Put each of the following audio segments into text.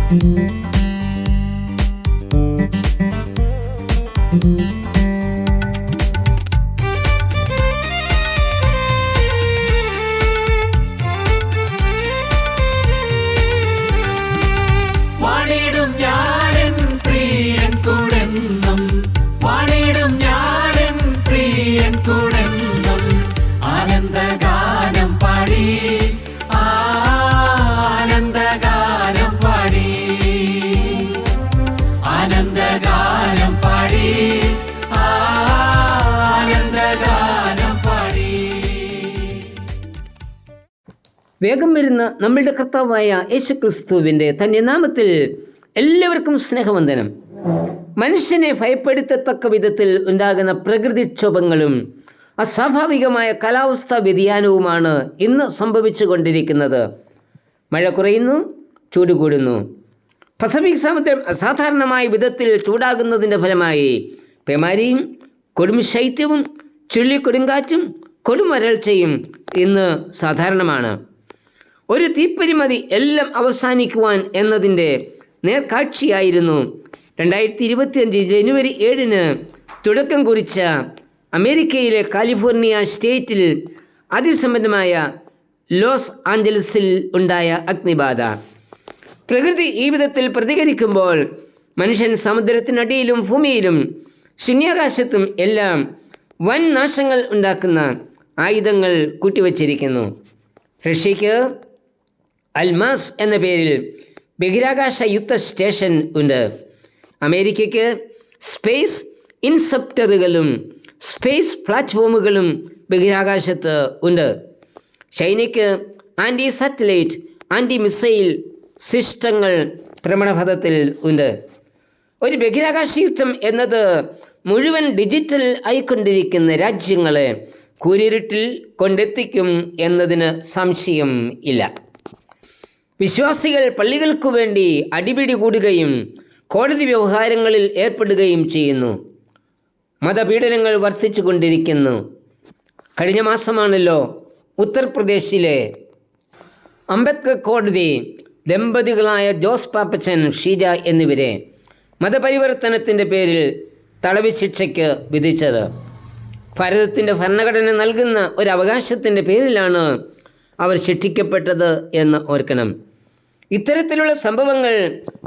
വേഗം വരുന്ന നമ്മളുടെ കർത്താവായ യേശുക്രിസ്തുവിൻ്റെ തന്നെ നാമത്തിൽ എല്ലാവർക്കും സ്നേഹവന്ദനം. മനുഷ്യനെ ഭയപ്പെടുത്തത്തക്ക വിധത്തിൽ ഉണ്ടാകുന്ന പ്രകൃതിക്ഷോഭങ്ങളും അസ്വാഭാവികമായ കാലാവസ്ഥാ വ്യതിയാനവുമാണ് ഇന്ന് സംഭവിച്ചു കൊണ്ടിരിക്കുന്നത്. മഴ കുറയുന്നു, ചൂട് കൂടുന്നു. പസഫിക് സമുദ്രം അസാധാരണമായ വിധത്തിൽ ചൂടാകുന്നതിൻ്റെ ഫലമായി പേമാരിയും കൊടുംശൈത്യവും ചുഴലിക്കൊടുങ്കാറ്റും കൊടുംവരൾച്ചയും ഇന്ന് സാധാരണമാണ്. ഒരു തീപ്പരിമതി എല്ലാം അവസാനിക്കുവാൻ എന്നതിൻ്റെ നേർക്കാഴ്ചയായിരുന്നു 2025 ജനുവരി 7 തുടക്കം കുറിച്ച അമേരിക്കയിലെ കാലിഫോർണിയ സ്റ്റേറ്റിൽ അതിസമ്പന്നമായ ലോസ് ആഞ്ചലസിൽ ഉണ്ടായ അഗ്നിബാധ. പ്രകൃതി ഈ വിധത്തിൽ പ്രതികരിക്കുമ്പോൾ മനുഷ്യൻ സമുദ്രത്തിനടിയിലും ഭൂമിയിലും ശൂന്യാകാശത്തും എല്ലാം വൻ നാശങ്ങൾ ഉണ്ടാക്കുന്ന ആയുധങ്ങൾ കൂട്ടിവച്ചിരിക്കുന്നു. റഷ്യയ്ക്ക് അൽമാസ് എന്ന പേരിൽ ബഹിരാകാശ യുദ്ധ സ്റ്റേഷൻ ഉണ്ട്. അമേരിക്കയ്ക്ക് സ്പേസ് ഇൻസെപ്റ്ററുകളും സ്പേസ് പ്ലാറ്റ്ഫോമുകളും ബഹിരാകാശത്ത് ഉണ്ട്. ചൈനയ്ക്ക് ആൻറ്റി സാറ്റലൈറ്റ്, ആൻറ്റി മിസൈൽ സിസ്റ്റങ്ങൾ ഭ്രമണപഥത്തിൽ ഉണ്ട്. ഒരു ബഹിരാകാശ യുദ്ധം എന്നത് മുഴുവൻ ഡിജിറ്റൽ ആയിക്കൊണ്ടിരിക്കുന്ന രാജ്യങ്ങളെ കൂരിരുട്ടിൽ കൊണ്ടെത്തിക്കും എന്നതിന് സംശയം ഇല്ല. വിശ്വാസികൾ പള്ളികൾക്കു വേണ്ടി അടിപിടി കൂടുകയും കോടതി വ്യവഹാരങ്ങളിൽ ഏർപ്പെടുകയും ചെയ്യുന്നു. മതപീഡനങ്ങൾ വർദ്ധിച്ചു കൊണ്ടിരിക്കുന്നു. കഴിഞ്ഞ മാസമാണല്ലോ ഉത്തർപ്രദേശിലെ അംബേദ്കർ കോടതി ദമ്പതികളായ ജോസ് പാപ്പച്ചൻ, ഷീജ എന്നിവരെ മതപരിവർത്തനത്തിൻ്റെ പേരിൽ തടവ് ശിക്ഷയ്ക്ക് വിധിച്ചത്. ഭാരതത്തിൻ്റെ ഭരണഘടന നൽകുന്ന ഒരു അവകാശത്തിൻ്റെ പേരിലാണ് അവർ ശിക്ഷിക്കപ്പെട്ടത് എന്ന് ഓർക്കണം. ഇത്തരത്തിലുള്ള സംഭവങ്ങൾ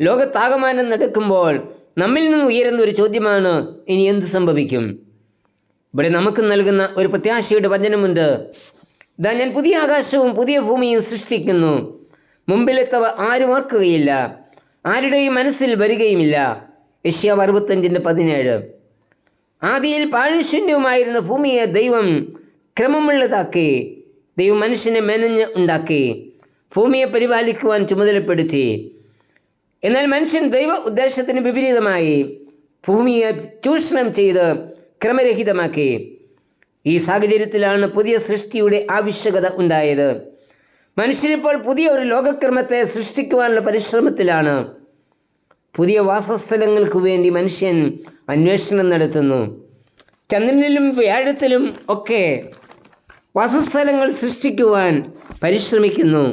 ലോകത്താകമാനം നടക്കുമ്പോൾ നമ്മിൽ നിന്ന് ഉയരുന്ന ഒരു ചോദ്യമാണ്, ഇനി എന്ത് സംഭവിക്കും? ഇവിടെ നമുക്ക് നൽകുന്ന ഒരു പ്രത്യാശയുടെ വചനമുണ്ട്. ഇതാ, ഞാൻ പുതിയ ആകാശവും പുതിയ ഭൂമിയും സൃഷ്ടിക്കുന്നു, മുമ്പിലെത്തവ ആരും ഓർക്കുകയില്ല, ആരുടെയും മനസ്സിൽ വരികയുമില്ല. യെശയ്യാവ് 65:17. ആദിയിൽ പാഴ്ശൂന്യവുമായിരുന്ന ഭൂമിയെ ദൈവം ക്രമമുള്ളതാക്കി. ദൈവം മനുഷ്യനെ മെനഞ്ഞ് ഉണ്ടാക്കി, ഭൂമിയെ പരിപാലിക്കുവാൻ ചുമതലപ്പെടുത്തി. എന്നാൽ മനുഷ്യൻ ദൈവ ഉദ്ദേശത്തിന് വിപരീതമായി ഭൂമിയെ ചൂഷണം ചെയ്ത് ക്രമരഹിതമാക്കി. ഈ സാഹചര്യത്തിലാണ് പുതിയ സൃഷ്ടിയുടെ ആവശ്യകത ഉണ്ടായത്. മനുഷ്യനിപ്പോൾ പുതിയ ഒരു ലോകക്രമത്തെ സൃഷ്ടിക്കുവാനുള്ള പരിശ്രമത്തിലാണ്. പുതിയ വാസസ്ഥലങ്ങൾക്ക് വേണ്ടി മനുഷ്യൻ അന്വേഷണം നടത്തുന്നു. ചന്ദ്രനിലും വ്യാഴത്തിലും ഒക്കെ വാസസ്ഥലങ്ങൾ സൃഷ്ടിക്കുവാൻ പരിശ്രമിക്കുന്നു.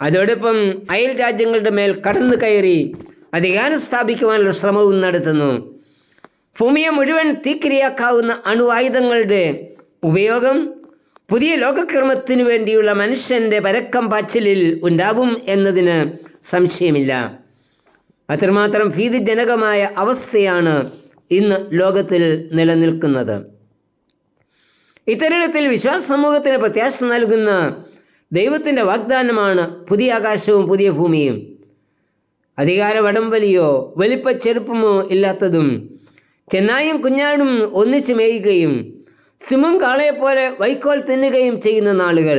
അതോടൊപ്പം അയൽ രാജ്യങ്ങളുടെ മേൽ കടന്നു കയറി അധികാരം സ്ഥാപിക്കുവാനുള്ള ശ്രമവും നടത്തുന്നു. ഭൂമിയെ മുഴുവൻ തീക്കിരയാക്കാവുന്ന അണുവായുധങ്ങളുടെ ഉപയോഗം പുതിയ ലോകക്രമത്തിനു വേണ്ടിയുള്ള മനുഷ്യൻ്റെ പരക്കം പാച്ചിലിൽ ഉണ്ടാവും എന്നതിന് സംശയമില്ല. അത്രമാത്രം ഭീതിജനകമായ അവസ്ഥയാണ് ഇന്ന് ലോകത്തിൽ നിലനിൽക്കുന്നത്. ഇത്തരത്തിൽ വിശ്വാസ സമൂഹത്തിന് പ്രത്യാശ നൽകുന്ന ദൈവത്തിൻ്റെ വാഗ്ദാനമാണ് പുതിയ ആകാശവും പുതിയ ഭൂമിയും. അധികാര വടംവലിയോ വലിപ്പച്ചെറുപ്പമോ ഇല്ലാത്തതും ചെന്നായും കുഞ്ഞാടും ഒന്നിച്ചു മേയുകയും സിംഹം കാളയെപ്പോലെ വൈക്കോൽ തിന്നുകയും ചെയ്യുന്ന നാളുകൾ.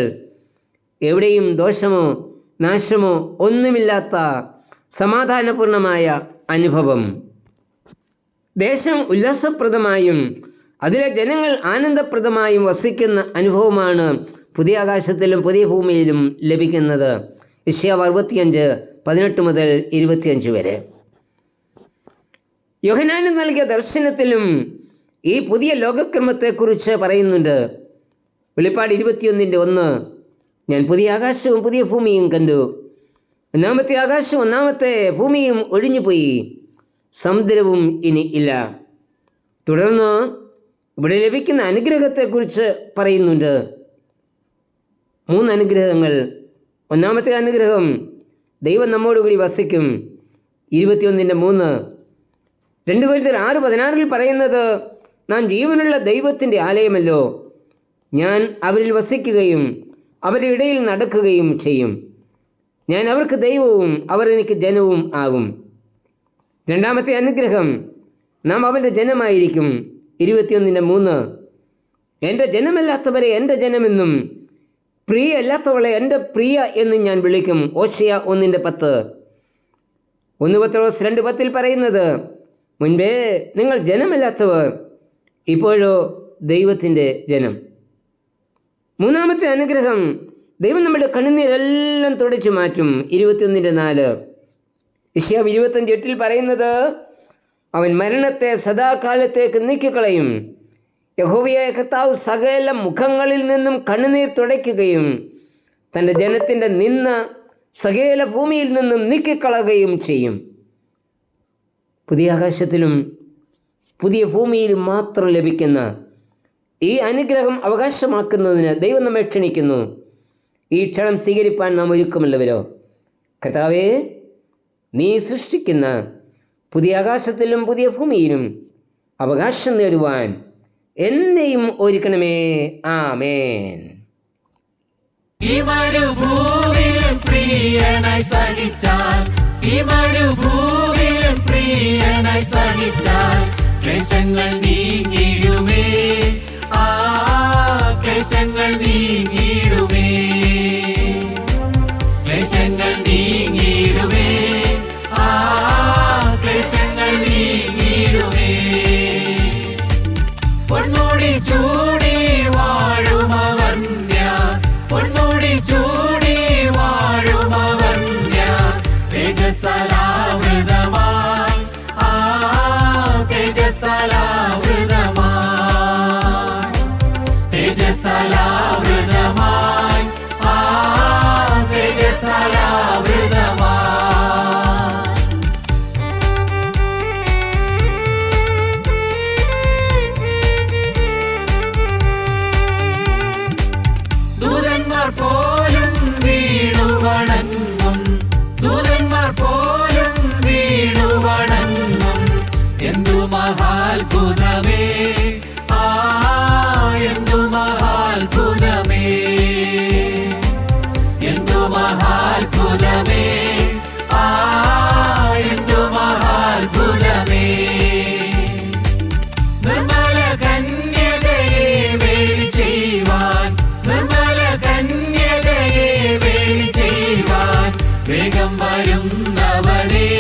എവിടെയും ദോഷമോ നാശമോ ഒന്നുമില്ലാത്ത സമാധാനപൂർണമായ അനുഭവം. ദേശം ഉല്ലാസപ്രദമായും അതിലെ ജനങ്ങൾ ആനന്ദപ്രദമായും വസിക്കുന്ന അനുഭവമാണ് പുതിയ ആകാശത്തിലും പുതിയ ഭൂമിയിലും ലഭിക്കുന്നത്. യെശയ്യാവ് 65:18 മുതൽ 25 വരെ. യോഹന്നാന് നൽകിയ ദർശനത്തിലും ഈ പുതിയ ലോകക്രമത്തെക്കുറിച്ച് പറയുന്നുണ്ട്. വെളിപ്പാട് 21:1. ഞാൻ പുതിയ ആകാശവും പുതിയ ഭൂമിയും കണ്ടു. ഒന്നാമത്തെ ആകാശം ഒന്നാമത്തെ ഭൂമിയും ഒഴിഞ്ഞുപോയി, സമുദ്രവും ഇനി ഇല്ല. തുടർന്ന് ഇവിടെ ലഭിക്കുന്ന അനുഗ്രഹത്തെക്കുറിച്ച് പറയുന്നുണ്ട്. 3 അനുഗ്രഹങ്ങൾ. ഒന്നാമത്തെ അനുഗ്രഹം, ദൈവം നമ്മോടുകൂടി വസിക്കും. 21:3. 2 കൊരിന്ത്യർ 6:16 പറയുന്നത്, നാം ജീവനുള്ള ദൈവത്തിൻ്റെ ആലയമല്ലോ, ഞാൻ അവരിൽ വസിക്കുകയും അവരുടെ ഇടയിൽ നടക്കുകയും ചെയ്യും. ഞാൻ അവർക്ക് ദൈവവും അവർ എനിക്ക് ജനവും ആകും. രണ്ടാമത്തെ അനുഗ്രഹം, നാം അവൻ്റെ ജനമായിരിക്കും. 21:3. എൻ്റെ ജനമല്ലാത്തവരെ എൻ്റെ ജനമെന്നും പ്രിയ അല്ലാത്തവളെ എൻ്റെ പ്രിയ എന്നും ഞാൻ വിളിക്കും. ഓശയ 1:10. 1 പത്രോസ് 2:10 പറയുന്നത്, മുൻപേ നിങ്ങൾ ജനമല്ലാത്തവർ, ഇപ്പോഴോ ദൈവത്തിൻ്റെ ജനം. മൂന്നാമത്തെ അനുഗ്രഹം, ദൈവം നമ്മുടെ കണ്ണുനീരെല്ലാം തുടച്ചു മാറ്റും. 21:4. യെശയ്യാവ് 25:8 പറയുന്നത്, അവൻ മരണത്തെ സദാകാലത്തേക്ക് നീക്കിക്കളയും. യഹോവയായ കർത്താവ് സകല മുഖങ്ങളിൽ നിന്നും കണ്ണുനീർ തുടയ്ക്കുകയും തൻ്റെ ജനത്തിൻ്റെ നിന്ന സകല ഭൂമിയിൽ നിന്നും നീക്കിക്കളയുകയും ചെയ്യും. പുതിയ ആകാശത്തിലും പുതിയ ഭൂമിയിലും മാത്രം ലഭിക്കുന്ന ഈ അനുഗ്രഹം അവകാശമാക്കുന്നതിന് ദൈവം നമ്മെ ക്ഷണിക്കുന്നു. ഈ ക്ഷണം സ്വീകരിപ്പാൻ നാം ഒരുക്കമുള്ളവരോ? കർത്താവേ, നീ സൃഷ്ടിക്കുന്ന പുതിയ ആകാശത്തിലും പുതിയ ഭൂമിയിലും അവകാശം നേടുവാൻ എന്നെയും ഒരുക്കണമേ. ആമേൻ. ഈ മരുഭൂമിയിൽ പ്രിയനായി സഹിച്ചാൽ, ഈ മരുഭൂമിയിൽ പ്രിയനായി സഹിച്ചാൽ ക്ലേശങ്ങൾ നീങ്ങിടുമേ, ആ ക്ലേശങ്ങൾ നീങ്ങിടുമേ, ക്ലേശങ്ങൾ നീങ്ങിടുമേ, ആ ക്ലേശങ്ങൾ നീങ്ങിടുമേ. പൊന്നോടി ചൂടി വാഴുമവർണ്യ, പൊന്നോടി ചൂടി വാഴുമവർണ്യ, തേജസ്സലാവൃതമായി, ആ തേജസ്സലാവൃതമായി, തേജസ്സലാവൃതമായി, ആ തേജസ്സലാവൃതമായി. ദൂതന്മാർ പോലും വീണുവണങ്ങും, ദൂതന്മാർ പോലും വീണുവണങ്ങും, എന്തു മഹാത്ഭുതമേ, ആ എന്തു മഹാത്ഭുതമേ, എന്തു മഹാത്ഭുതമേ, ആ എന്തു മഹാത്ഭുതമേ. നിർമ്മല കന്യകയെ വേളി ചെയ്യുവാൻ, നിർമ്മല കന്യകയെ വേളി ചെയ്യുവാൻ വേഗം വരുന്നവരെ,